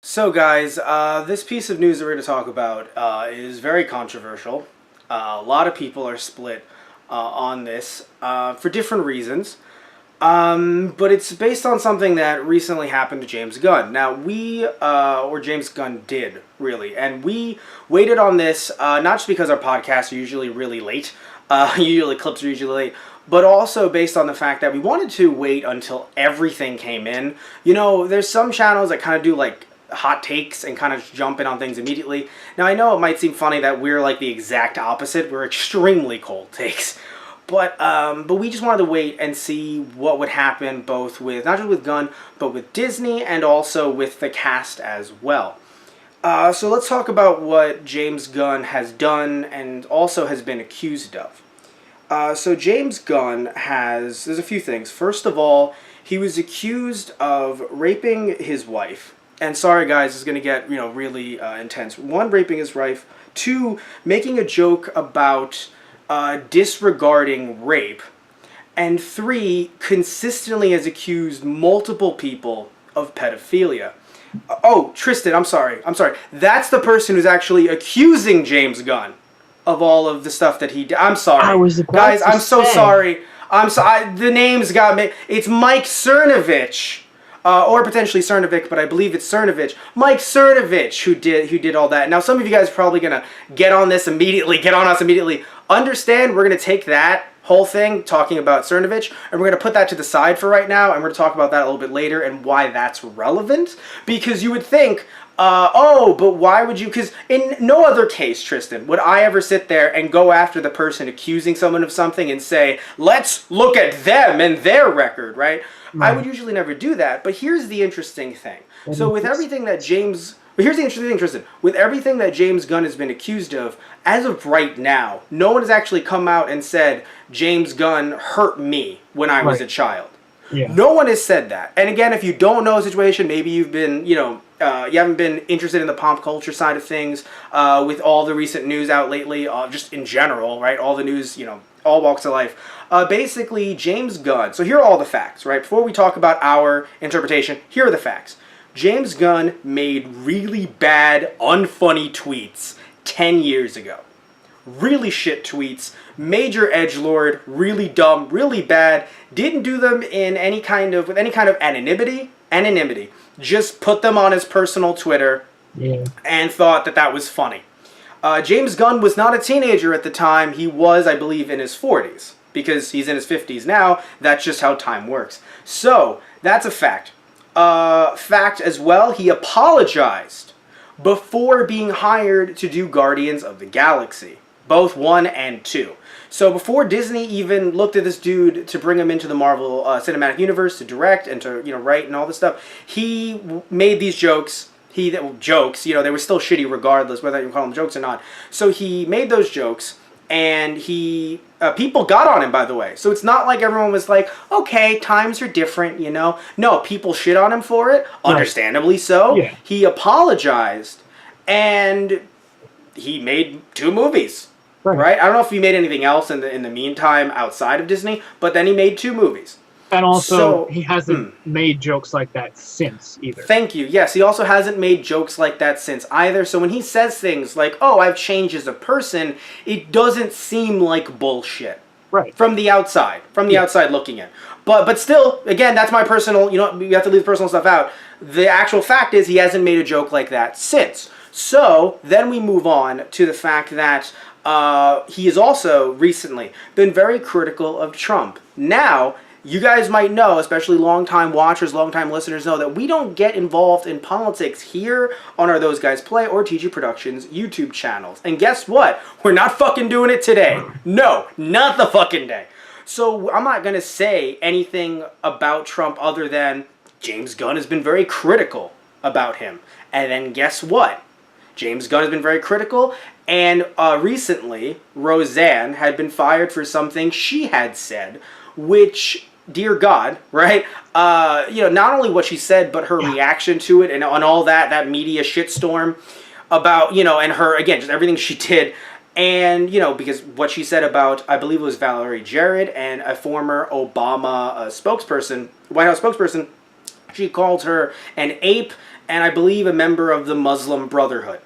So, guys, this piece of news that we're going to talk about is very controversial. A lot of people are split on this for different reasons. But it's based on something that recently happened to James Gunn. Now, or James Gunn did, really. And we waited on this, not just because our podcasts are usually really late, usually clips are usually late, but also based on the fact that we wanted to wait until everything came in. You know, there's some channels that kind of do like hot takes and kind of jump in on things immediately. Now, I know it might seem funny that we're like the exact opposite. We're extremely cold takes. But we just wanted to wait and see what would happen, both with not just with Gunn, but with Disney and also with the cast as well. So let's talk about what James Gunn has done and also has been accused of. So James Gunn there's a few things. First of all, he was accused of raping his wife. And sorry guys, this is going to get, really intense. One, raping his wife. Two, making a joke about disregarding rape. And three, consistently has accused multiple people of pedophilia. Oh, Tristan, I'm sorry. That's the person who's actually accusing James Gunn of all of the stuff that he did. I'm sorry. I was about Guys, to I'm so say. sorry. The names got me. It's Mike Cernovich. Or potentially Cernovic, but I believe it's Cernovich. Mike Cernovich who did all that. Now, some of you guys are probably going to get on us immediately. Understand, we're going to take that whole thing, talking about Cernovich, and we're going to put that to the side for right now, and we're going to talk about that a little bit later and why that's relevant. Because you would think, but why would you? Because in no other case, Tristan, would I ever sit there and go after the person accusing someone of something and say, let's look at them and their record, right? I would usually never do that, but here's the interesting thing. So with everything that here's the interesting thing, Tristan. With everything that James Gunn has been accused of, as of right now, no one has actually come out and said, James Gunn hurt me when I was a child. Yeah. No one has said that. And again, if you don't know the situation, maybe you've been, you haven't been interested in the pop culture side of things with all the recent news out lately, just in general, right? All the news, all walks of life. Basically, James Gunn. So here are all the facts, right? Before we talk about our interpretation, here are the facts. James Gunn made really bad, unfunny tweets 10 years ago. Really shit tweets, major edgelord, really dumb, really bad. Didn't do them with any kind of anonymity. Just put them on his personal Twitter and thought that was funny. James Gunn was not a teenager at the time. He was, I believe, in his 40s. Because he's in his 50s now. That's just how time works. So, that's a fact. Fact as well, he apologized before being hired to do Guardians of the Galaxy. Both 1 and 2. So before Disney even looked at this dude to bring him into the Marvel Cinematic Universe to direct and to write and all this stuff, he made these jokes. They were still shitty regardless whether you call them jokes or not. So he made those jokes, and people got on him, by the way. So it's not like everyone was like, okay, times are different, No, people shit on him for it, understandably so. Yeah. He apologized, and he made 2 movies. Right? I don't know if he made anything else in the meantime outside of Disney, but then he made 2 movies. And also, he hasn't made jokes like that since, either. Thank you. Yes, he also hasn't made jokes like that since either. So when he says things like, oh, I've changed as a person, it doesn't seem like bullshit. Right. From the outside looking in. But still, again, that's my personal, you have to leave the personal stuff out. The actual fact is he hasn't made a joke like that since. So then we move on to the fact that he has also recently been very critical of Trump. Now, you guys might know, especially long-time watchers, long-time listeners know that we don't get involved in politics here on our Those Guys Play or TG Productions YouTube channels. And guess what? We're not fucking doing it today. No, not the fucking day. So I'm not going to say anything about Trump other than James Gunn has been very critical about him. And then guess what? James Gunn has been very critical, and recently, Roseanne had been fired for something she had said, which, dear God, right? Not only what she said, but her reaction to it and on all that media shitstorm about, and her, again, just everything she did. And, because what she said about, I believe it was Valerie Jarrett and a former Obama spokesperson, White House spokesperson, she called her an ape and I believe a member of the Muslim Brotherhood.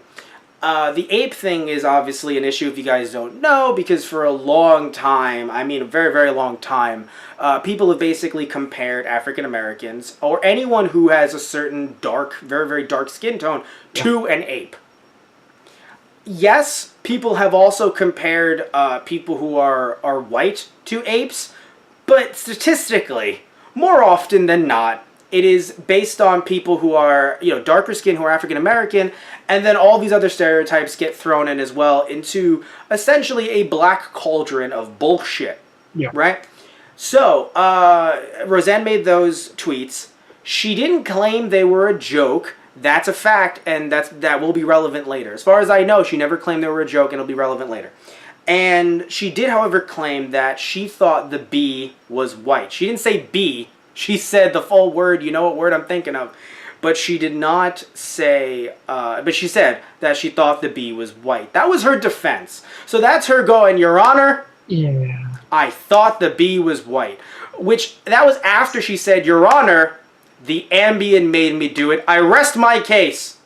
The ape thing is obviously an issue if you guys don't know, because for a long time, I mean a very, very long time, people have basically compared African Americans, or anyone who has a certain dark, very, very dark skin tone, to an ape. Yes, people have also compared people who are white to apes, but statistically, more often than not, it is based on people who are, darker skin, who are African American, and then all these other stereotypes get thrown in as well into essentially a black cauldron of bullshit. Yeah. Right? So, Roseanne made those tweets. She didn't claim they were a joke. That's a fact, and that will be relevant later. As far as I know, she never claimed they were a joke, and it'll be relevant later. And she did, however, claim that she thought the bee was white. She didn't say bee. She said the full word, you know what word I'm thinking of. But she did not say, but she said that she thought the bee was white. That was her defense. So that's her going, Your Honor, Yeah. I thought the bee was white. Which, that was after she said, Your Honor, the Ambien made me do it. I rest my case.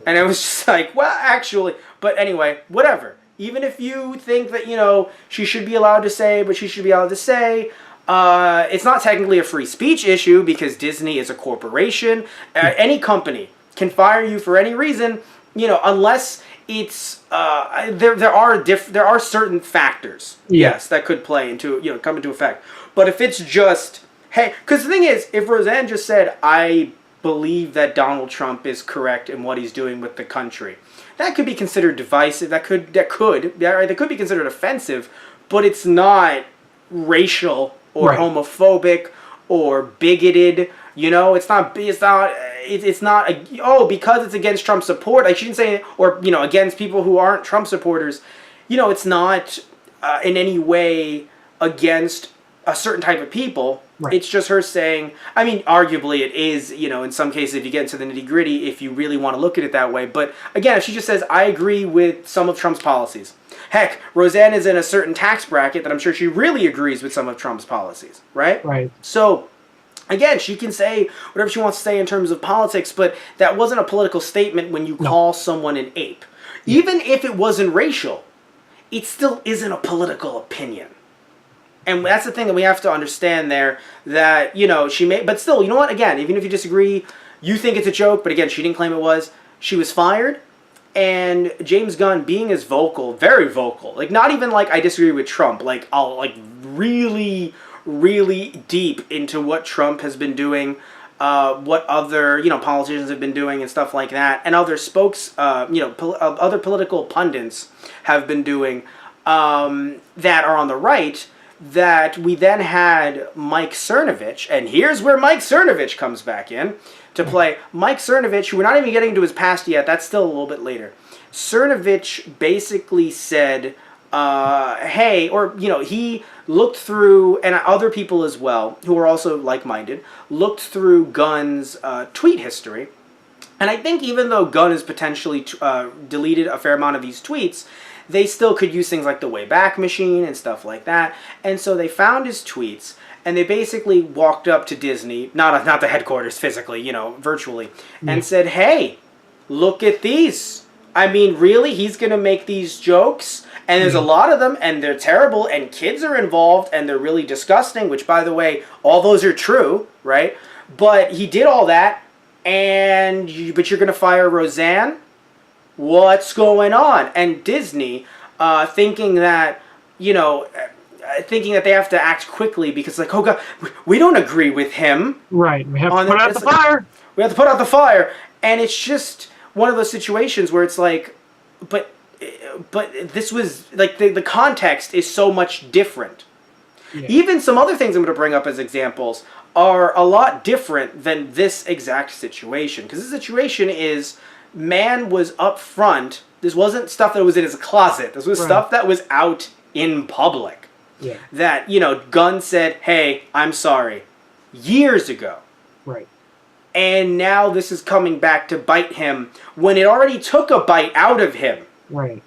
And it was just like, well, actually, but anyway, whatever. Even if you think that, she should be allowed to say, but she should be allowed to say, it's not technically a free speech issue because Disney is a corporation. Any company can fire you for any reason, unless it's there are certain factors, yes, that could play into come into effect. But if it's just because the thing is, if Roseanne just said, I believe that Donald Trump is correct in what he's doing with the country, that could be considered divisive. That could be considered offensive, but it's not racial or homophobic or bigoted. It's not because it's against Trump support. I shouldn't say, or against people who aren't Trump supporters. It's not in any way against a certain type of people. Right. It's just her saying, I mean, arguably it is, in some cases, if you get into the nitty gritty, if you really want to look at it that way. But again, if she just says, I agree with some of Trump's policies. Heck, Roseanne is in a certain tax bracket that I'm sure she really agrees with some of Trump's policies, right? Right. So, again, she can say whatever she wants to say in terms of politics, but that wasn't a political statement when you call someone an ape. Yeah. Even if it wasn't racial, it still isn't a political opinion. And that's the thing that we have to understand there, that, she may, but still, you know what, again, even if you disagree, you think it's a joke, but again, she didn't claim it was, she was fired, and James Gunn being as vocal, very vocal, not even I disagree with Trump, I'll, really, really deep into what Trump has been doing, what other, politicians have been doing and stuff like that, and other other political pundits have been doing, that are on the right, that we then had Mike Cernovich, and here's where Mike Cernovich comes back in to play. Mike Cernovich, who we're not even getting to his past yet, that's still a little bit later. Cernovich basically said, he looked through, and other people as well, who are also like-minded, looked through Gunn's tweet history. And I think even though Gunn has potentially deleted a fair amount of these tweets, they still could use things like the Wayback Machine and stuff like that. And so they found his tweets, and they basically walked up to Disney, not the headquarters physically, virtually, and said, hey, look at these. I mean, really? He's going to make these jokes? And there's a lot of them, and they're terrible, and kids are involved, and they're really disgusting, which, by the way, all those are true, right? But he did all that, but you're going to fire Roseanne? What's going on? And Disney, thinking that they have to act quickly because, oh God, we don't agree with him. Right. We have to put out the fire. We have to put out the fire. And it's just one of those situations where it's but this was, the context is so much different. Yeah. Even some other things I'm going to bring up as examples are a lot different than this exact situation. Because this situation is, man was up front. This wasn't stuff that was in his closet. This was stuff that was out in public. Yeah. That, Gunn said, hey, I'm sorry, years ago. Right. And now this is coming back to bite him when it already took a bite out of him. Right.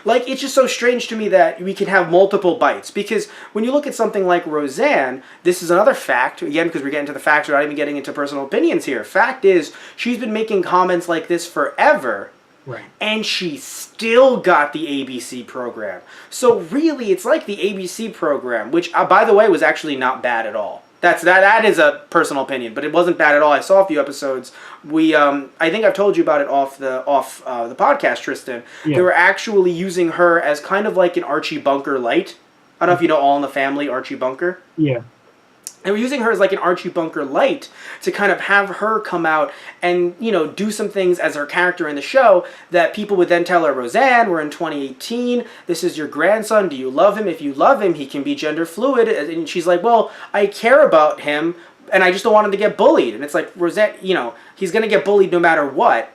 Like, it's just so strange to me that we can have multiple bites. Because when you look at something like Roseanne, this is another fact. Again, because we're getting to the facts, we're not even getting into personal opinions here. Fact is, she's been making comments like this forever. Right. And she still got the ABC program. So really, it's like the ABC program, which, by the way, was actually not bad at all. That is a personal opinion, but it wasn't bad at all. I saw a few episodes. I think I've told you about it off the podcast, Tristan. Yeah. They were actually using her as kind of like an Archie Bunker light. I don't know if you know All in the Family, Archie Bunker. Yeah. And we're using her as like an Archie Bunker light to kind of have her come out and, do some things as her character in the show that people would then tell her, Roseanne, we're in 2018. This is your grandson. Do you love him? If you love him, he can be gender fluid. And she's like, well, I care about him and I just don't want him to get bullied. And it's like, Roseanne, he's going to get bullied no matter what.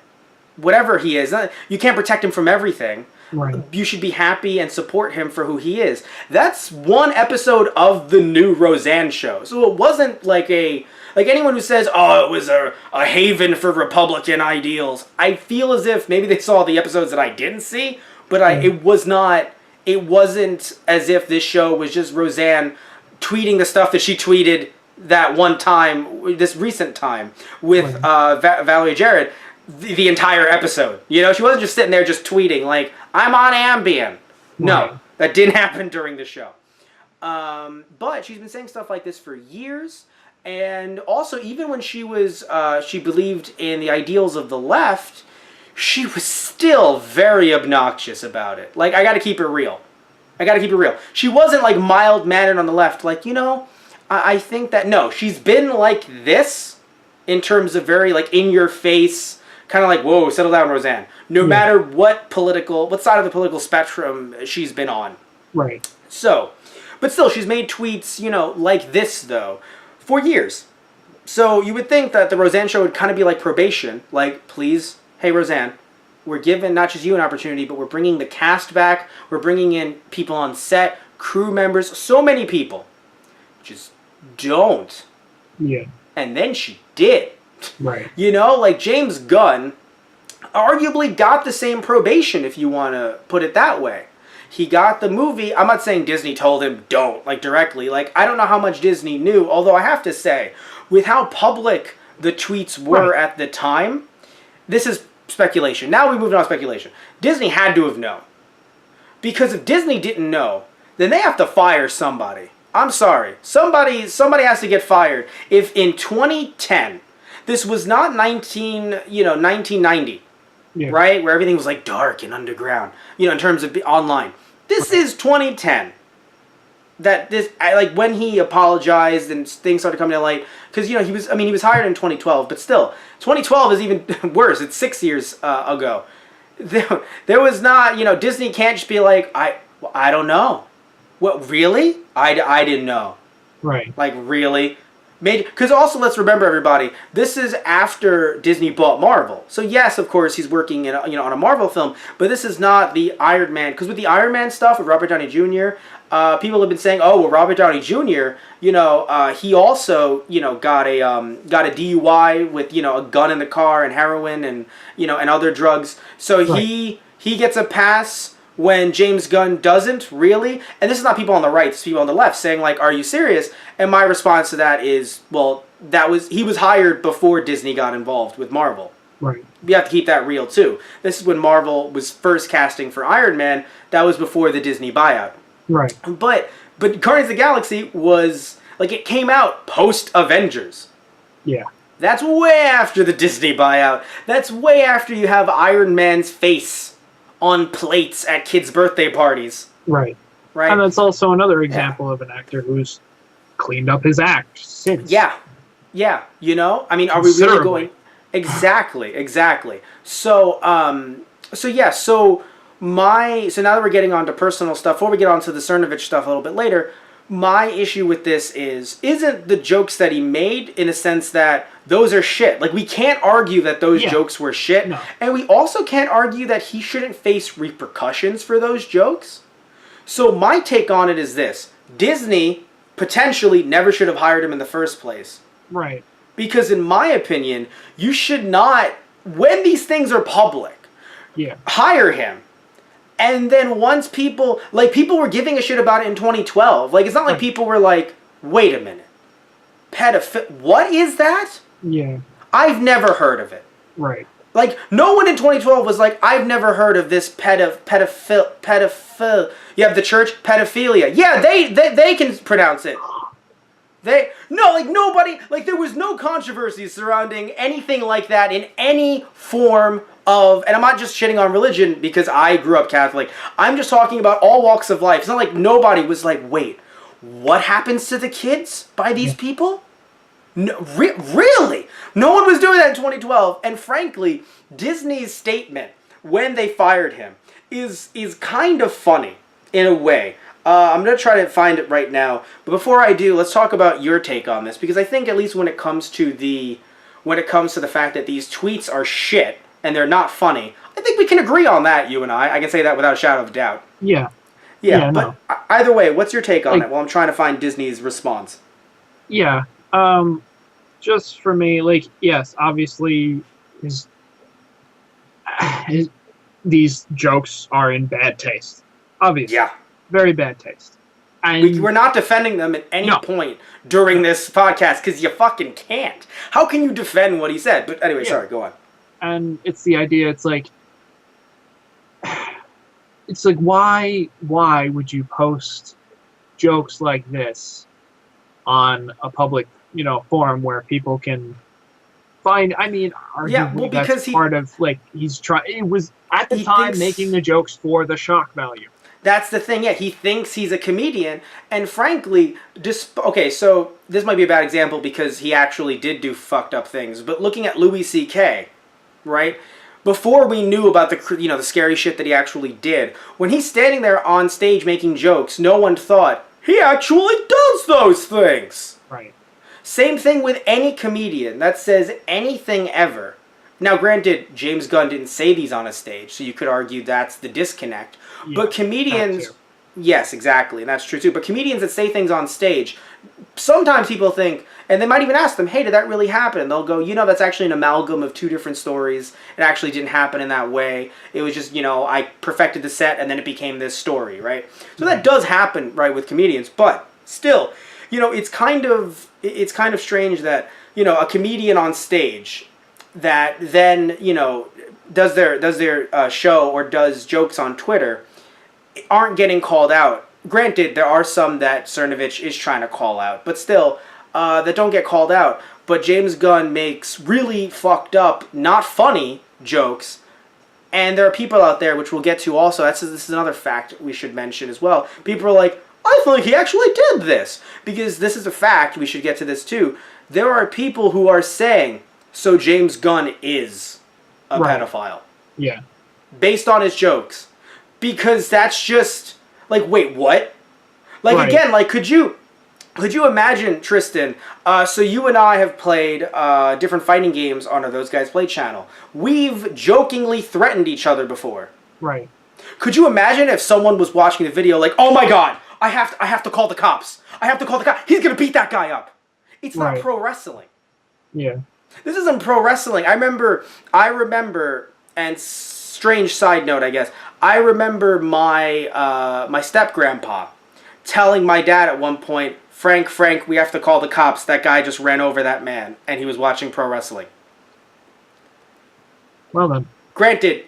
Whatever he is. You can't protect him from everything. Right. You should be happy and support him for who he is. That's one episode of the new Roseanne show. So it wasn't like anyone who says, oh, it was a haven for Republican ideals. I feel as if maybe they saw the episodes that I didn't see, but it wasn't as if this show was just Roseanne tweeting the stuff that she tweeted that one time, this recent time, with Valerie Jarrett. The entire episode. She wasn't just sitting there just tweeting like, I'm on Ambien. No, that didn't happen during the show. But she's been saying stuff like this for years. And also, even when she believed in the ideals of the left, she was still very obnoxious about it. Like, I gotta keep it real. She wasn't like mild-mannered on the left. Like, I think that, no, she's been like this in terms of very like in-your-face, kind of like, whoa, settle down, Roseanne. No matter what side of the political spectrum she's been on. Right. So, but still, she's made tweets, like this, though, for years. So you would think that the Roseanne show would kind of be like probation. Like, please, hey, Roseanne, we're giving not just you an opportunity, but we're bringing the cast back. We're bringing in people on set, crew members, so many people. Just don't. Yeah. And then she did. Right. Like James Gunn arguably got the same probation, if you want to put it that way. He got the movie. I'm not saying Disney told him don't, like directly. Like, I don't know how much Disney knew, although I have to say, with how public the tweets were at the time, this is speculation. Now we moved on to speculation. Disney had to have known. Because if Disney didn't know, then they have to fire somebody. I'm sorry. Somebody has to get fired. If in 2010... this was not 1990, right? Where everything was like dark and underground, in terms of online. This is 2010. When he apologized and things started coming to light, because, he was hired in 2012, but still, 2012 is even worse. It's 6 years ago. There was not, Disney can't just be like, I don't know. What, really? I didn't know. Right. Like, really? Because also, let's remember, everybody, this is after Disney bought Marvel. So yes, of course, he's working on a Marvel film, but this is not the Iron Man. Because with the Iron Man stuff with Robert Downey Jr., people have been saying, oh, well, Robert Downey Jr., he also, got a DUI with, a gun in the car and heroin and, and other drugs. So he gets a pass when James Gunn doesn't, really. And this is not people on the right, it's people on the left saying, like, are you serious? And my response to that is, well, he was hired before Disney got involved with Marvel. Right. You have to keep that real, too. This is when Marvel was first casting for Iron Man. That was before the Disney buyout. Right. But Guardians of the Galaxy was, like, it came out post-Avengers. Yeah. That's way after the Disney buyout. That's way after you have Iron Man's face on plates at kids' birthday parties. Right. And that's also another example of an actor who's cleaned up his act since. Yeah. Are we really going... Exactly. So now that we're getting on to personal stuff, before we get on to the Cernovich stuff a little bit later, my issue with this isn't the jokes that he made, in a sense that those are shit. Like, we can't argue that those jokes were shit. No. And we also can't argue that he shouldn't face repercussions for those jokes. So my take on it is this. Disney potentially never should have hired him in the first place. Right. Because in my opinion, you should not, when these things are public, hire him. And then once people were giving a shit about it in 2012. Like, it's not like people were like, wait a minute. What is that? Yeah. I've never heard of it. Right. Like, no one in 2012 was like, I've never heard of this pedophile. You have the church, pedophilia. Yeah, they can pronounce it. Nobody, there was no controversy surrounding anything like that in any form of, and I'm not just shitting on religion because I grew up Catholic. I'm just talking about all walks of life. It's not like nobody was like, wait, what happens to the kids by these people? No, really? No one was doing that in 2012. And frankly, Disney's statement when they fired him is kind of funny in a way. I'm going to try to find it right now. But before I do, let's talk about your take on this, because I think at least when it comes to the fact that these tweets are shit and they're not funny, I think we can agree on that, you and I. I can say that without a shadow of doubt. Yeah. Yeah, but no. Either way, what's your take on it while I'm trying to find Disney's response? Yeah. Just for me, yes, obviously, these jokes are in bad taste. Obviously. Yeah. Very bad taste. And we're not defending them at any point during this podcast because you fucking can't. How can you defend what he said? But anyway, sorry, go on. And it's the idea, it's like, why would you post jokes like this on a public, forum where people can find, arguably that's part of, it was, at the time, making the jokes for the shock value. That's the thing, he thinks he's a comedian, and frankly, okay, so this might be a bad example because he actually did do fucked up things, but looking at Louis C.K., right? Before we knew about the scary shit that he actually did, when he's standing there on stage making jokes, no one thought, he actually does those things! Right. Same thing with any comedian that says anything ever. Now, granted, James Gunn didn't say these on a stage, so you could argue that's the disconnect. Yeah, but comedians... Yes, exactly, and that's true too. But comedians that say things on stage, sometimes people think, and they might even ask them, hey, did that really happen? And they'll go, that's actually an amalgam of two different stories. It actually didn't happen in that way. It was just, I perfected the set, and then it became this story, right? So that does happen, right, with comedians. But still, it's kind of strange that, a comedian on stage that then, does their show or does jokes on Twitter aren't getting called out. Granted, there are some that Cernovich is trying to call out, but still, that don't get called out. But James Gunn makes really fucked up, not funny jokes, and there are people out there, which we'll get to also, this is another fact we should mention as well. People are like, I think he actually did this, because this is a fact, we should get to this too. There are people who are saying, so James Gunn is a pedophile. Yeah. Based on his jokes. Because that's just, wait, what? Again, could you imagine, Tristan, so you and I have played different fighting games on our Those Guys Play channel. We've jokingly threatened each other before. Right. Could you imagine if someone was watching the video oh my god, I have to call the cops. I have to call the cops. He's going to beat that guy up. It's not pro wrestling. Yeah. this isn't pro wrestling. I remember, and strange side note, I guess, I remember my my step-grandpa telling my dad at one point, Frank, we have to call the cops. That guy just ran over that man, and he was watching pro wrestling. Well then. Granted,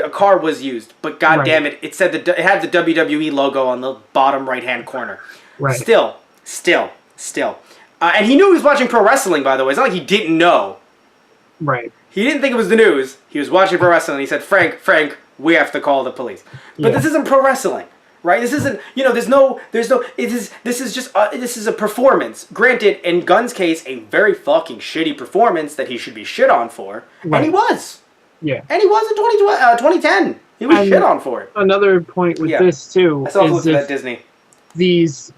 a car was used, but god damn it, it said it had the WWE logo on the bottom right-hand corner. Right. Still. And he knew he was watching pro wrestling, by the way. It's not like he didn't know. Right. He didn't think it was the news. He was watching pro wrestling, and he said, Frank, we have to call the police. But this isn't pro wrestling, right? This isn't, this is a performance. Granted, in Gunn's case, a very fucking shitty performance that he should be shit on for. Right. And he was. Yeah. And he was in 2010. He was shit on for it. Another point with this, too, I saw at Disney. These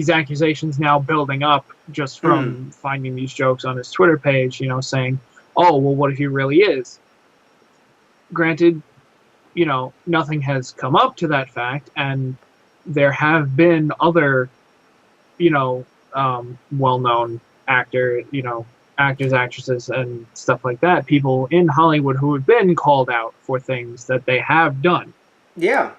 accusations now building up just from finding these jokes on his Twitter page, saying, oh, well, what if he really is? Granted, nothing has come up to that fact, and there have been other, well-known actors actors, actresses, and stuff like that, people in Hollywood who have been called out for things that they have done. Yeah.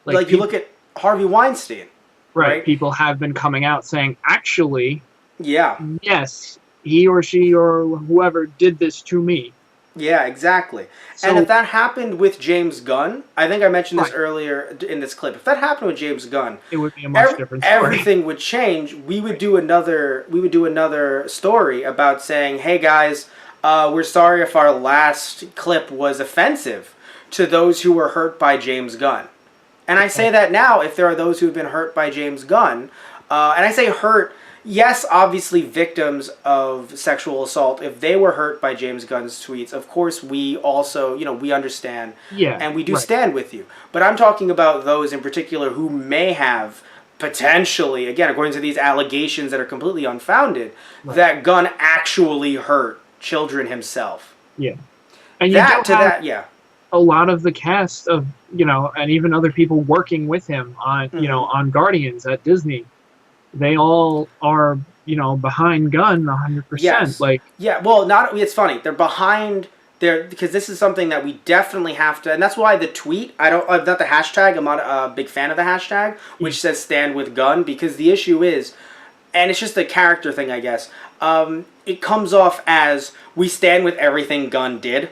Like You look at Harvey Weinstein, right? People have been coming out saying, actually, Yeah. yes, he or she or whoever did this to me. Yeah, exactly. So, and if that happened with James Gunn, I think I mentioned this earlier in this clip. If that happened with James Gunn, it would be a much different story. Everything would change. We would do another story about saying, "Hey guys, we're sorry if our last clip was offensive to those who were hurt by James Gunn." And I say that now, if there are those who have been hurt by James Gunn, and I say hurt. Yes, obviously victims of sexual assault, if they were hurt by James Gunn's tweets, of course we also, we understand. Yeah, and we do stand with you. But I'm talking about those in particular who may have potentially, again, according to these allegations that are completely unfounded, that Gunn actually hurt children himself. Yeah. And you a lot of the cast of, and even other people working with him on, on Guardians at Disney, they all are, behind Gunn 100%. Yes. Well, it's funny. They're behind because this is something that we definitely have to, and that's why the tweet, not the hashtag, I'm not a big fan of the hashtag, which says stand with Gunn, because the issue is, and it's just a character thing, I guess, it comes off as we stand with everything Gunn did,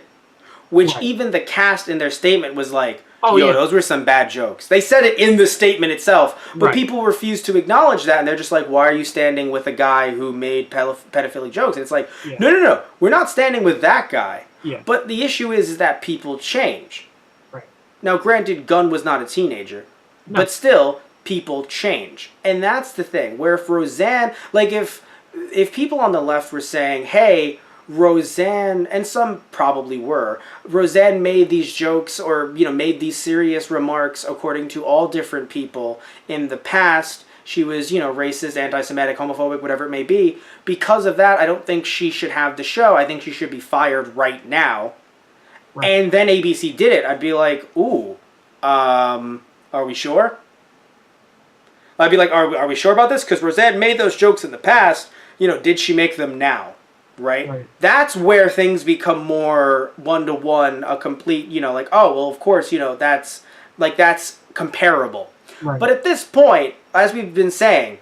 which even the cast in their statement was like, those were some bad jokes. They said it in the statement itself, but people refuse to acknowledge that, and they're just like, why are you standing with a guy who made pedophilic jokes? And it's like, no, we're not standing with that guy. Yeah. But the issue is that people change. Right. Now, granted, Gunn was not a teenager, but still, people change. And that's the thing, where if Roseanne, if people on the left were saying, hey, Roseanne, and some probably were, Roseanne made these jokes or, made these serious remarks according to all different people in the past. She was, racist, anti-Semitic, homophobic, whatever it may be. Because of that, I don't think she should have the show. I think she should be fired right now. Right. And then ABC did it. I'd be like, ooh, are we sure? I'd be like, are we sure about this? Because Roseanne made those jokes in the past. Did she make them now? Right? That's where things become more one-to-one, a complete, of course, that's comparable. Right. But at this point, as we've been saying,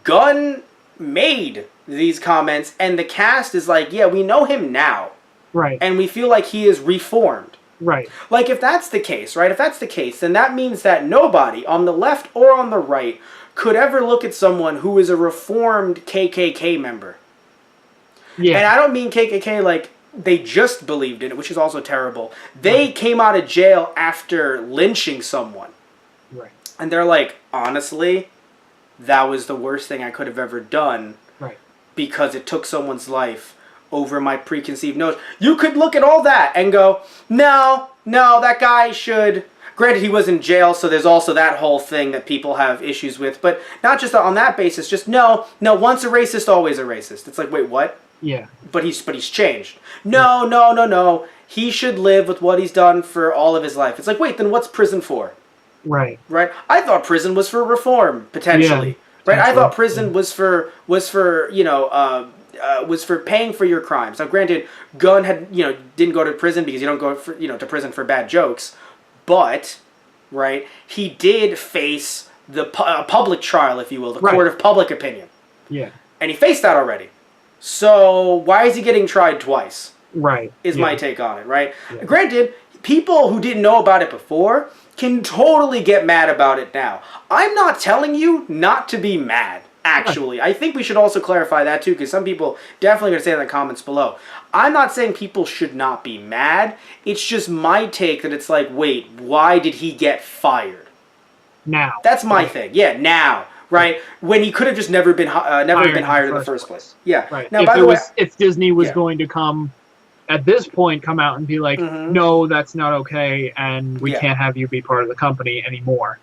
Gunn made these comments, and the cast is like, yeah, we know him now. Right. And we feel like he is reformed. Right. If that's the case, right? If that's the case, then that means that nobody on the left or on the right could ever look at someone who is a reformed KKK member. Yeah. And I don't mean KKK like they just believed in it, which is also terrible. They came out of jail after lynching someone. Right. And they're like, honestly, that was the worst thing I could have ever done. Right. Because it took someone's life over my preconceived notion. You could look at all that and go, no, that guy should... Granted, he was in jail, so there's also that whole thing that people have issues with. But not just on that basis, just no, once a racist, always a racist. It's like, wait, what? Yeah. But he's changed. No. He should live with what he's done for all of his life. It's like, wait, then what's prison for? Right. Right? I thought prison was for reform, potentially. Yeah, right? I thought prison was for paying for your crimes. Now, granted, Gunn didn't go to prison because you don't go to prison for bad jokes. But, right, he did face the public trial, if you will, the court of public opinion. Yeah. And he faced that already. So why is he getting tried twice? Right. Is my take on it, right? Yeah. Granted, people who didn't know about it before can totally get mad about it now. I'm not telling you not to be mad, actually. I think we should also clarify that too, because some people definitely going to say that in the comments below. I'm not saying people should not be mad. It's just my take that it's like, wait, why did he get fired? Now. That's my thing. Yeah, now. Right? When he could have just never been hired in the first place. Yeah. Right. Now, if Disney was going to come, at this point, come out and be like, no, that's not okay, and we can't have you be part of the company anymore.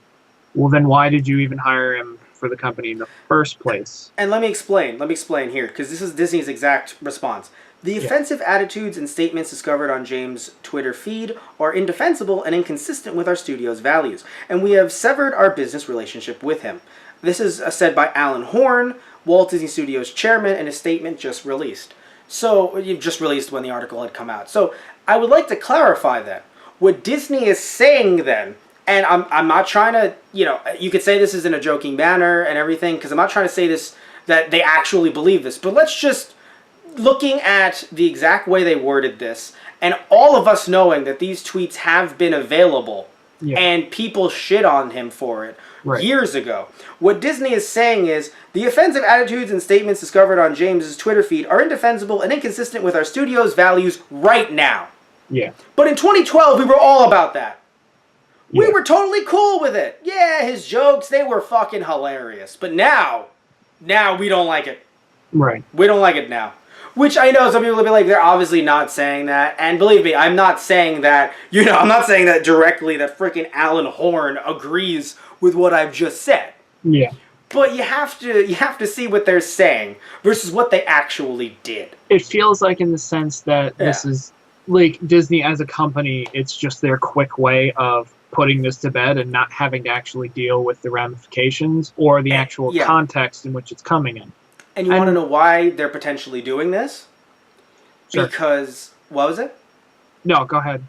Well, then why did you even hire him for the company in the first place? And let me explain here, because this is Disney's exact response. The offensive attitudes and statements discovered on James' Twitter feed are indefensible and inconsistent with our studio's values, and we have severed our business relationship with him. This is said by Alan Horn, Walt Disney Studios chairman, in a statement just released. So you've just released when the article had come out. So I would like to clarify that. What Disney is saying then, and I'm not trying to, you could say this is in a joking manner and everything, because I'm not trying to say this, that they actually believe this, but let's just, looking at the exact way they worded this, and all of us knowing that these tweets have been available, and people shit on him for it years ago. What Disney is saying is, the offensive attitudes and statements discovered on James's Twitter feed are indefensible and inconsistent with our studio's values right now. Yeah. But in 2012, we were all about that. We were totally cool with it. Yeah, his jokes, they were fucking hilarious. But now we don't like it. Right. We don't like it now. Which I know some people will be like, they're obviously not saying that. And believe me, I'm not saying that, I'm not saying that directly, that freaking Alan Horn agrees with what I've just said. Yeah. But you have to see what they're saying versus what they actually did. It feels like in the sense that this is, like, Disney as a company, it's just their quick way of putting this to bed and not having to actually deal with the ramifications or the actual context in which it's coming in. And you want to know why they're potentially doing this? Sure. Because, what was it? No, go ahead.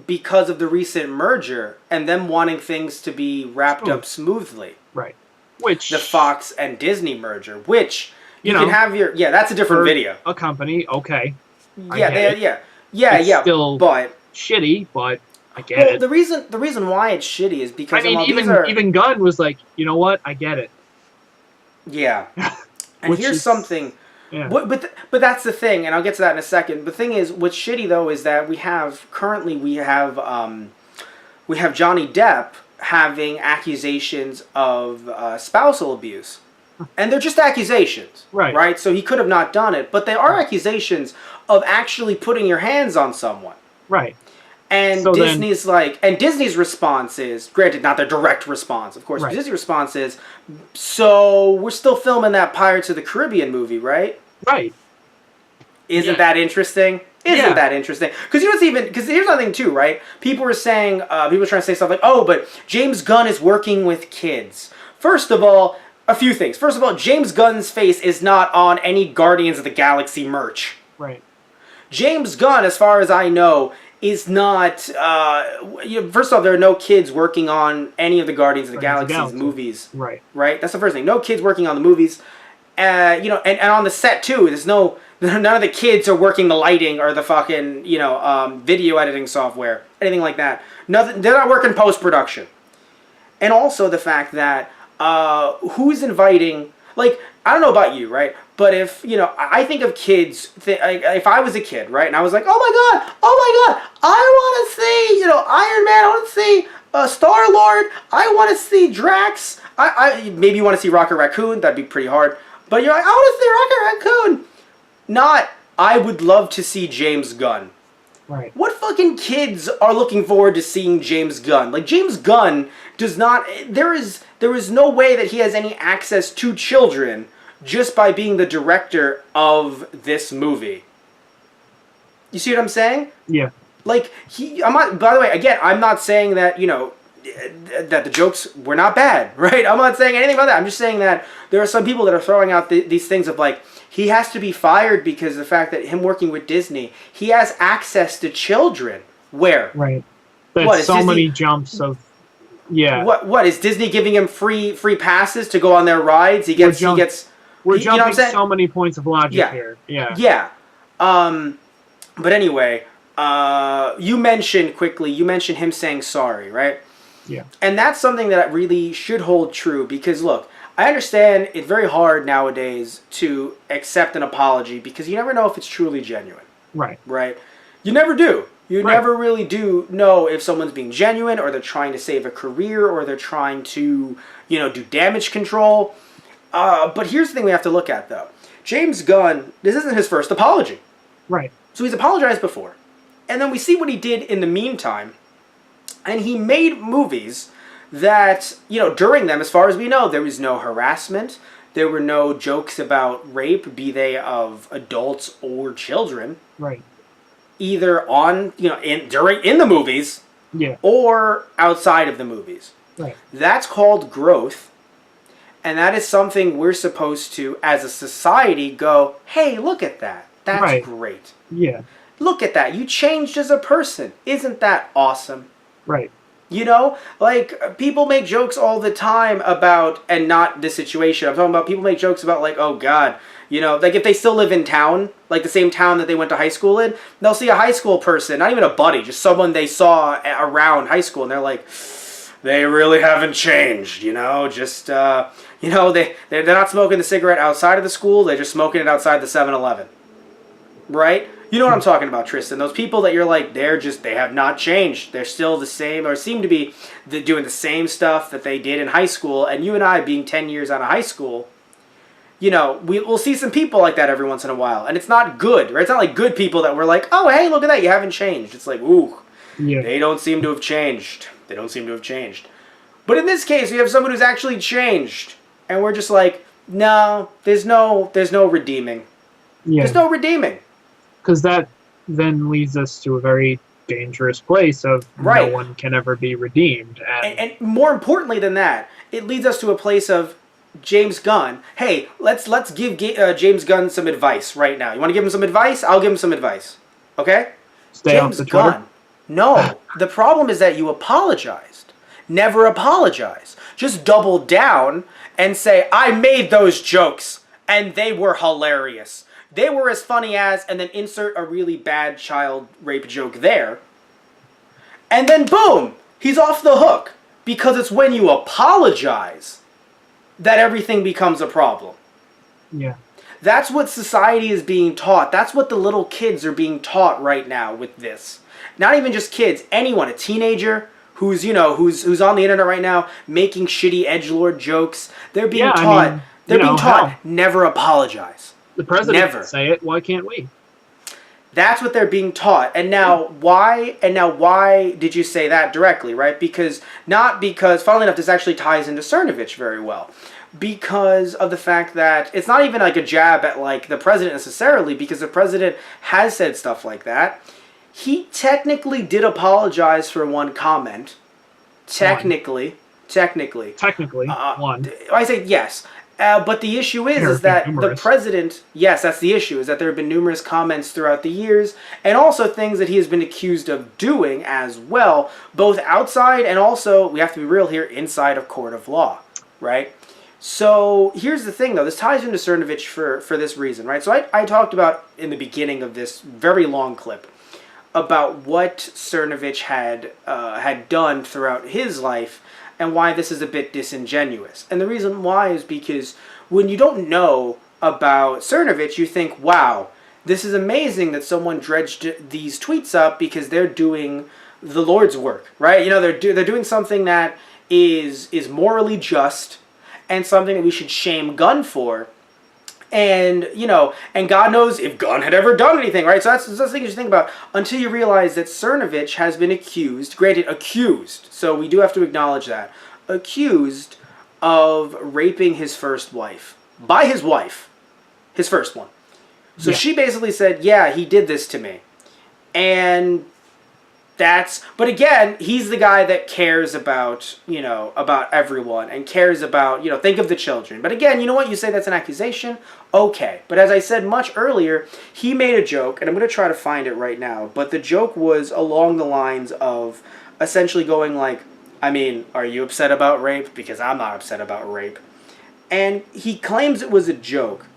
Because of the recent merger and them wanting things to be wrapped up smoothly. Right. Which... The Fox and Disney merger, which you can have your... Yeah, that's a different video. A company, okay. Yeah, still but... shitty, but I get it. The reason why it's shitty is because... I mean, even Gunn was like, you know what? I get it. Yeah. And here's something... Yeah. But that's the thing, and I'll get to that in a second. The thing is, what's shitty though is that we have Johnny Depp having accusations of spousal abuse, and they're just accusations, right? So he could have not done it, but they are accusations of actually putting your hands on someone, right? And so Disney's response is, granted, not their direct response, of course. But Disney's response is, so we're still filming that Pirates of the Caribbean movie, right? Right. Isn't that interesting? Isn't that interesting? Because here's another thing too, right? People were saying, people were trying to say stuff like, oh, but James Gunn is working with kids. First of all, a few things. First of all, James Gunn's face is not on any Guardians of the Galaxy merch. Right. James Gunn, as far as I know, is not... first off, there are no kids working on any of the Guardians of the Galaxy movies. Right. Right? That's the first thing. No kids working on the movies. And on the set, too, there's none of the kids are working the lighting or the fucking, video editing software. Anything like that. Nothing. They're not working post-production. And also the fact that who's inviting... Like, I don't know about you, right? But if, I think of kids, if I was a kid, right? And I was like, oh my God, I want to see, Iron Man, I want to see Star-Lord, I want to see Drax, maybe you want to see Rocket Raccoon, that'd be pretty hard. But you're like, I want to see Rocket Raccoon. Not, I would love to see James Gunn. Right. What fucking kids are looking forward to seeing James Gunn? Like, James Gunn does not... There is no way that he has any access to children just by being the director of this movie. You see what I'm saying? Yeah. Like, I'm not... By the way, again, I'm not saying that, that the jokes were not bad, right? I'm not saying anything about that. I'm just saying that there are some people that are throwing out these things of, like, he has to be fired because of the fact that him working with Disney, he has access to children. Where? Right. There's so many jumps of... Yeah. What is Disney giving him free passes to go on their rides? We're jumping so many points of logic here. Yeah. Yeah. But anyway, you mentioned him saying sorry, right? Yeah. And that's something that really should hold true because look, I understand it's very hard nowadays to accept an apology because you never know if it's truly genuine. Right. Right? You never do. You never really do know if someone's being genuine or they're trying to save a career or they're trying to, do damage control. But here's the thing we have to look at, though. James Gunn, this isn't his first apology. Right. So he's apologized before. And then we see what he did in the meantime. And he made movies that, during them, as far as we know, there was no harassment. There were no jokes about rape, be they of adults or children. Right. Either on, in the movies, or outside of the movies. Right. That's called growth, and that is something we're supposed to, as a society, go, hey, look at that. That's Right. great. Yeah. Look at that. You changed as a person. Isn't that awesome? Right. You know, like, people make jokes all the time about, and not this situation, I'm talking about people make jokes about, like, oh God, you know, like if they still live in town, like the same town that they went to high school in, they'll see a high school person, not even a buddy, just someone they saw around high school, and they're like, they really haven't changed, you know, just, you know, they're not smoking the cigarette outside of the school, they're just smoking it outside the 7-Eleven. Right? You know what I'm talking about, Tristan. Those people that you're like, they have not changed. They're still the same, or seem to be doing the same stuff that they did in high school. And you and I, being 10 years out of high school, you know, we'll see some people like that every once in a while. And it's not good, right? It's not like good people that we're like, oh, hey, look at that, you haven't changed. It's like, ooh, Yeah. they don't seem to have changed. They don't seem to have changed. But in this case, we have someone who's actually changed. And we're just like, no, there's no redeeming. Yeah. There's no redeeming. Because that then leads us to a very dangerous place of Right. no one can ever be redeemed. And more importantly than that, it leads us to a place of James Gunn. Hey, let's give James Gunn some advice right now. You want to give him some advice? I'll give him some advice. Okay? Stay off the Twitter. Gunn. No. The problem is that you apologized. Never apologize. Just double down and say, I made those jokes and they were hilarious. They were as funny as, and then insert a really bad child rape joke there. And then boom, he's off the hook. Because it's when you apologize that everything becomes a problem. Yeah. That's what society is being taught. That's what the little kids are being taught right now with this. Not even just kids, anyone, a teenager who's, you know, who's on the internet right now making shitty edgelord jokes. They're being taught, never apologize. The president Never. can say it, why can't we? That's what they're being taught. And now why did you say that directly, right? Funnily enough, this actually ties into Cernovich very well. Because of the fact that it's not even like a jab at like the president necessarily, because the president has said stuff like that. He technically did apologize for one comment. Technically. One. I say yes. But the issue is that the president, yes, that's the issue, is that there have been numerous comments throughout the years, and also things that he has been accused of doing as well, both outside and also, we have to be real here, inside of court of law, right? So here's the thing, though. This ties into Cernovich for this reason, right? So I talked about, in the beginning of this very long clip, about what Cernovich had done throughout his life, and why this is a bit disingenuous. And the reason why is because when you don't know about Cernovich, you think, wow, this is amazing that someone dredged these tweets up because they're doing the Lord's work, right? You know, they're doing something that is morally just and something that we should shame Gunn for. And, you know, and God knows if Gunn had ever done anything, right? So that's the thing you should think about until you realize that Cernovich has been accused, so we do have to acknowledge that, accused of raping his first wife. By his wife. His first one. So she basically said, yeah, he did this to me. And but again, he's the guy that cares about, you know, about everyone and cares about, you know, think of the children. But again, you know what? You say that's an accusation? Okay. But as I said much earlier, he made a joke, and I'm going to try to find it right now, but the joke was along the lines of essentially going like, I mean, are you upset about rape? Because I'm not upset about rape. And he claims it was a joke.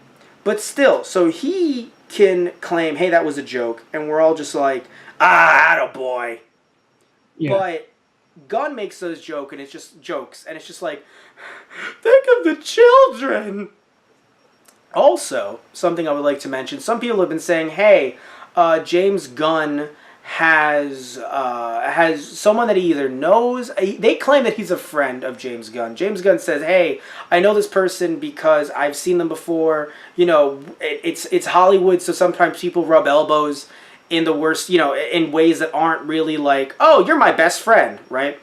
But still, so he can claim, hey, that was a joke, and we're all just like, attaboy. Yeah. But Gunn makes those jokes, and it's just like, think of the children. Also, something I would like to mention, some people have been saying, hey, James Gunn has someone that he either knows. They claim that he's a friend of James Gunn. James Gunn says, hey, I know this person because I've seen them before. You know, it's Hollywood, so sometimes people rub elbows in the worst, you know, in ways that aren't really like, oh, you're my best friend, right?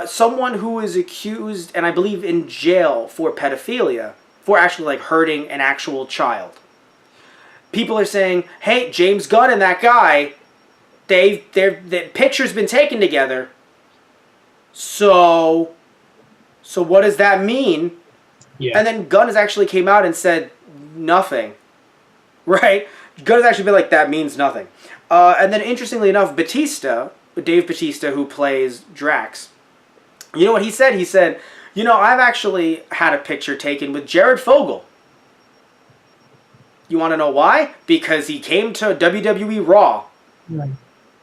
Someone who is accused, and I believe in jail for pedophilia, for actually like hurting an actual child. People are saying, hey, James Gunn and that guy, their picture's been taken together. So what does that mean? Yeah. And then Gunn has actually came out and said nothing. Right? Gunn has actually been like, that means nothing. And then, interestingly enough, Dave Bautista, who plays Drax, you know what he said? He said, I've actually had a picture taken with Jared Fogle. You want to know why? Because he came to WWE Raw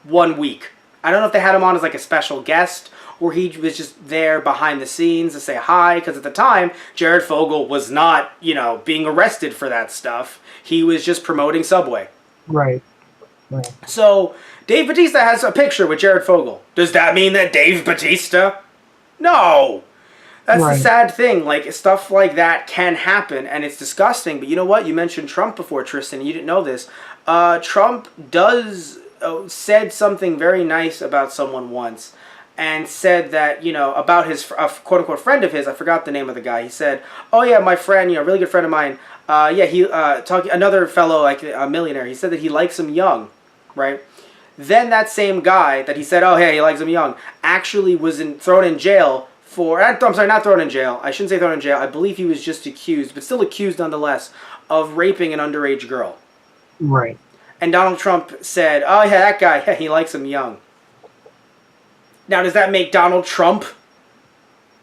1 week. I don't know if they had him on as like a special guest, or he was just there behind the scenes to say hi, because at the time, Jared Fogle was not, being arrested for that stuff. He was just promoting Subway. Right. So, Dave Bautista has a picture with Jared Fogle. Does that mean that Dave Bautista? No! That's the sad thing. Like, stuff like that can happen, and it's disgusting. But you know what? You mentioned Trump before, Tristan. You didn't know this. Trump said something very nice about someone once, and said that, about his quote-unquote friend of his. I forgot the name of the guy. He said, oh, yeah, my friend, really good friend of mine. Another fellow, like a millionaire. He said that he likes him young, right? Then that same guy that he said, oh, hey, he likes him young, actually was thrown in jail for... I'm sorry, not thrown in jail. I shouldn't say thrown in jail. I believe he was just accused, but still accused nonetheless, of raping an underage girl. Right. And Donald Trump said, oh, yeah, that guy, he likes him young. Now, does that make Donald Trump...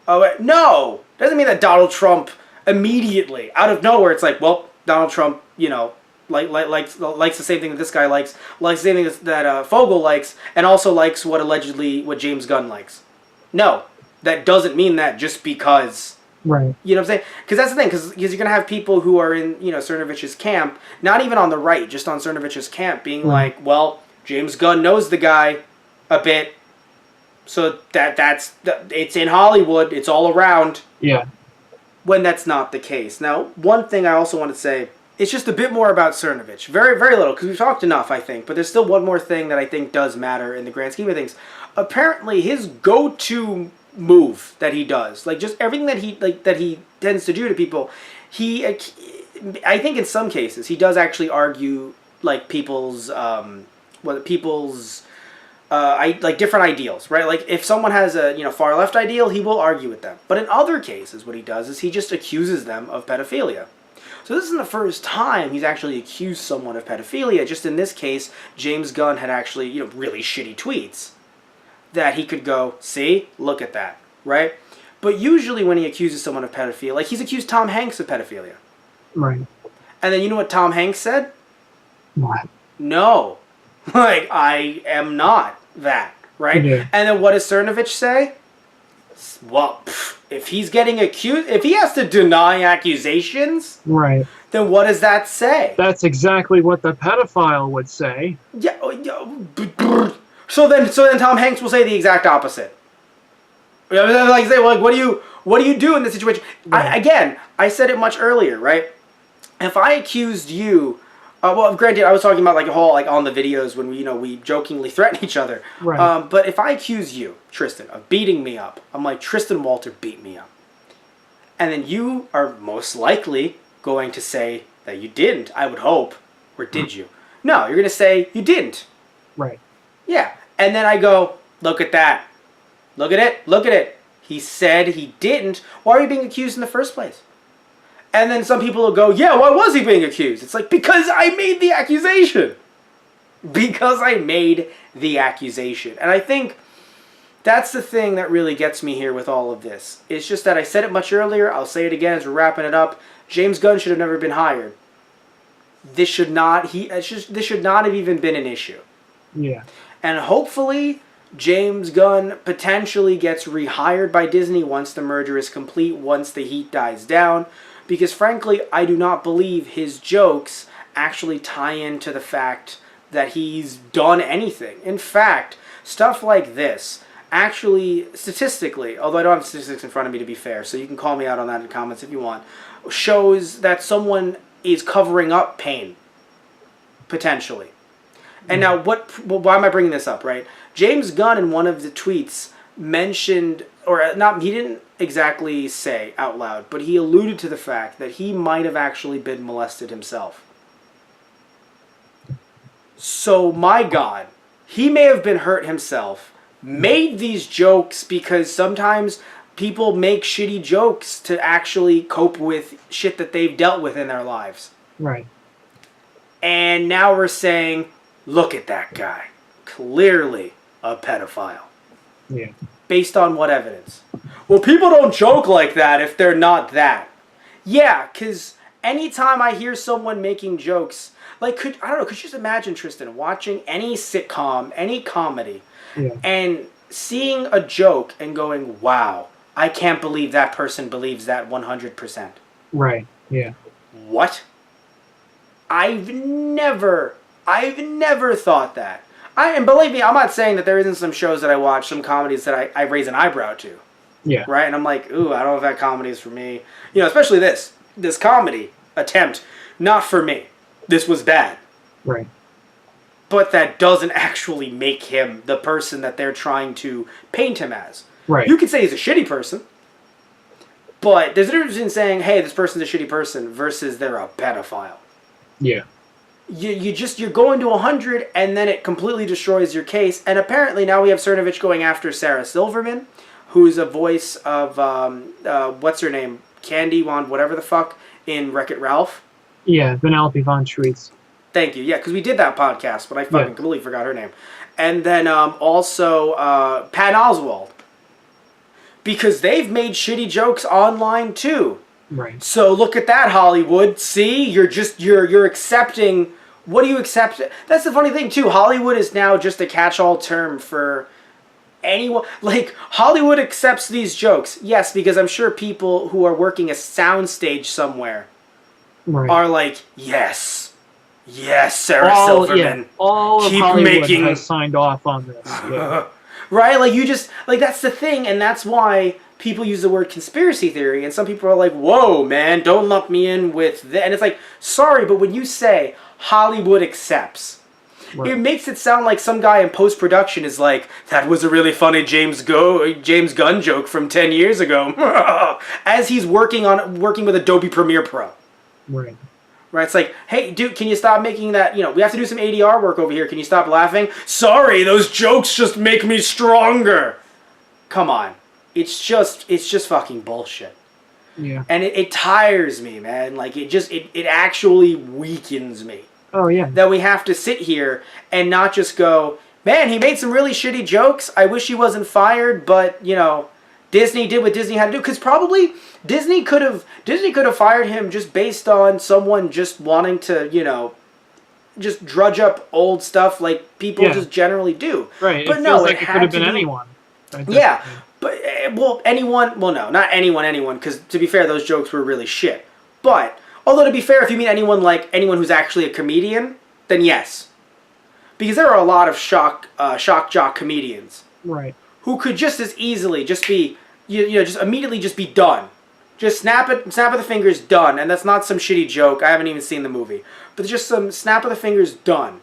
no! Doesn't mean that Donald Trump immediately, out of nowhere, it's like, well, Donald Trump, likes the same thing that this guy likes the same thing that Fogle likes, and also likes what James Gunn likes. No, that doesn't mean that just because. Right. You know what I'm saying? Because that's the thing, because you're going to have people who are in, Cernovich's camp, not even on the right, just on Cernovich's camp, being like, well, James Gunn knows the guy a bit, so it's in Hollywood, it's all around. Yeah. When that's not the case. Now, one thing I also want to say, it's just a bit more about Cernovich. Very, very little, because we've talked enough, I think. But there's still one more thing that I think does matter in the grand scheme of things. Apparently, his go-to move that he does, like just everything that he tends to do to people, I think in some cases he does actually argue like people's different ideals, right? Like if someone has a far left ideal, he will argue with them. But in other cases, what he does is he just accuses them of pedophilia. So this isn't the first time he's actually accused someone of pedophilia. Just in this case, James Gunn had actually really shitty tweets that he could go, see, look at that, right? But usually when he accuses someone of pedophilia, like he's accused Tom Hanks of pedophilia. Right. And then you know what Tom Hanks said? What? No. Like, I am not that, right? Yeah. And then what does Cernovich say? Well, if he's getting accused, if he has to deny accusations, right, then what does that say? That's exactly what the pedophile would say. Yeah. So then Tom Hanks will say the exact opposite. Like say, well, like, what do you do in this situation? Right. I said it much earlier, right? If I accused you, well, granted, I was talking about like a whole on the videos when we jokingly threaten each other. Right. But if I accuse you, Tristan, of beating me up, I'm like, Tristan Walter beat me up, and then you are most likely going to say that you didn't. I would hope, or did you? No, you're going to say you didn't. Right. Yeah. And then I go, look at that. Look at it. Look at it. He said he didn't. Why are you being accused in the first place? And then some people will go, yeah, why was he being accused? It's like, because I made the accusation. Because I made the accusation. And I think that's the thing that really gets me here with all of this. It's just that I said it much earlier. I'll say it again as we're wrapping it up. James Gunn should have never been hired. This should not have even been an issue. Yeah. And hopefully, James Gunn potentially gets rehired by Disney once the merger is complete, once the heat dies down. Because frankly, I do not believe his jokes actually tie into the fact that he's done anything. In fact, stuff like this, actually, statistically, although I don't have statistics in front of me to be fair, so you can call me out on that in the comments if you want, shows that someone is covering up pain, potentially. And now, why am I bringing this up, right? James Gunn, in one of the tweets, mentioned, he didn't exactly say out loud, but he alluded to the fact that he might have actually been molested himself. So, my God, he may have been hurt himself, made these jokes because sometimes people make shitty jokes to actually cope with shit that they've dealt with in their lives. Right. And now we're saying, look at that guy. Clearly a pedophile. Yeah. Based on what evidence? Well, people don't joke like that if they're not that. Yeah, because anytime I hear someone making jokes, like, could you just imagine, Tristan, watching any sitcom, any comedy, Yeah. and seeing a joke and going, wow, I can't believe that person believes that 100%. Right. Yeah. What? I've never thought that. And believe me, I'm not saying that there isn't some shows that I watch, some comedies that I raise an eyebrow to. Yeah. Right? And I'm like, ooh, I don't know if that comedy is for me. You know, especially this comedy attempt, not for me. This was bad. Right. But that doesn't actually make him the person that they're trying to paint him as. Right. You could say he's a shitty person, but there's a difference in saying, hey, this person's a shitty person versus they're a pedophile. Yeah. You're going to 100 and then it completely destroys your case. And apparently now we have Cernovich going after Sarah Silverman, who's a voice of, what's her name? Candy Wand, whatever the fuck, in Wreck-It Ralph. Yeah, Vanellope von Schweetz. Thank you. Yeah, because we did that podcast, but I fucking completely forgot her name. And then also Pat Oswalt. Because they've made shitty jokes online too. Right. So look at that, Hollywood. See, you're accepting. What do you accept? That's the funny thing too. Hollywood is now just a catch-all term for anyone. Like, Hollywood accepts these jokes. Yes, because I'm sure people who are working a soundstage somewhere are like, yes, Sarah Silverman. Yeah, all of keep Hollywood making... has signed off on this. Yeah. Right? Like, you just, like, that's the thing, and that's why people use the word conspiracy theory, and some people are like, whoa, man, don't lump me in with that. And it's like, sorry, but when you say Hollywood accepts, Right. it makes it sound like some guy in post-production is like, that was a really funny James Gunn joke from 10 years ago, as he's working with Adobe Premiere Pro. Right. Right? It's like, hey, dude, can you stop making that, we have to do some ADR work over here. Can you stop laughing? Sorry, those jokes just make me stronger. Come on. It's just fucking bullshit. Yeah. And it tires me, man. Like, it actually weakens me. Oh, yeah. That we have to sit here and not just go, man, he made some really shitty jokes. I wish he wasn't fired, but, Disney did what Disney had to do. Because probably Disney could have fired him just based on someone just wanting to, just drudge up old stuff like people just generally do. Right. But it no, feels like it could have been anyone. Yeah. But, anyone, well, no, not anyone, because to be fair, those jokes were really shit. But, although to be fair, if you mean anyone who's actually a comedian, then yes. Because there are a lot of shock jock comedians. Right. Who could just as easily just be, just immediately just be done. Just snap of the fingers, done. And that's not some shitty joke. I haven't even seen the movie. But just some snap of the fingers, done.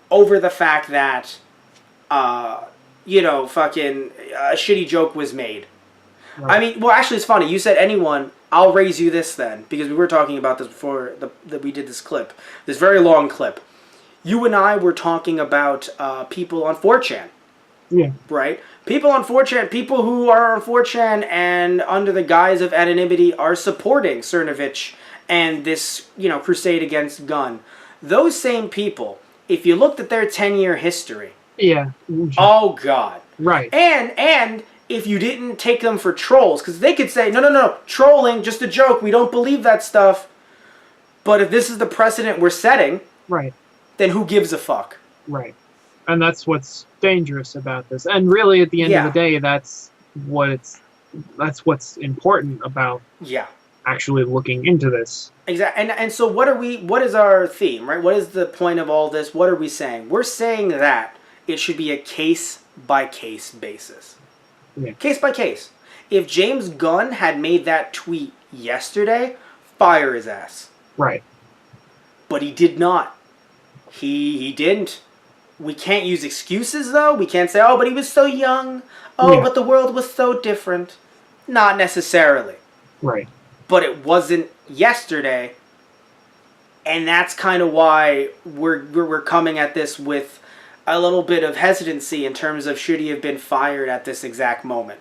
Over the fact that, fucking a shitty joke was made. Right. I mean, well, actually, it's funny. You said anyone. I'll raise you this then, because we were talking about this before that we did this clip, this very long clip. You and I were talking about people on 4chan. Yeah. Right? People on 4chan, people who are on 4chan and under the guise of anonymity are supporting Cernovich and this, crusade against Gunn. Those same people, if you looked at their 10-year history. Yeah. Oh, God. Right. And if you didn't take them for trolls, because they could say, no, trolling, just a joke, we don't believe that stuff. But if this is the precedent we're setting, right, then who gives a fuck? Right. And that's what's dangerous about this. And really, at the end of the day, that's what's important about actually looking into this. Exactly. And so what is our theme, right? What is the point of all this? What are we saying? We're saying that it should be a case-by-case basis. Yeah. Case by case. If James Gunn had made that tweet yesterday, fire his ass. Right. But he did not. He didn't. We can't use excuses, though. We can't say, oh, but he was so young. Oh, but the world was so different. Not necessarily. Right. But it wasn't yesterday. And that's kind of why we're coming at this with a little bit of hesitancy in terms of should he have been fired at this exact moment.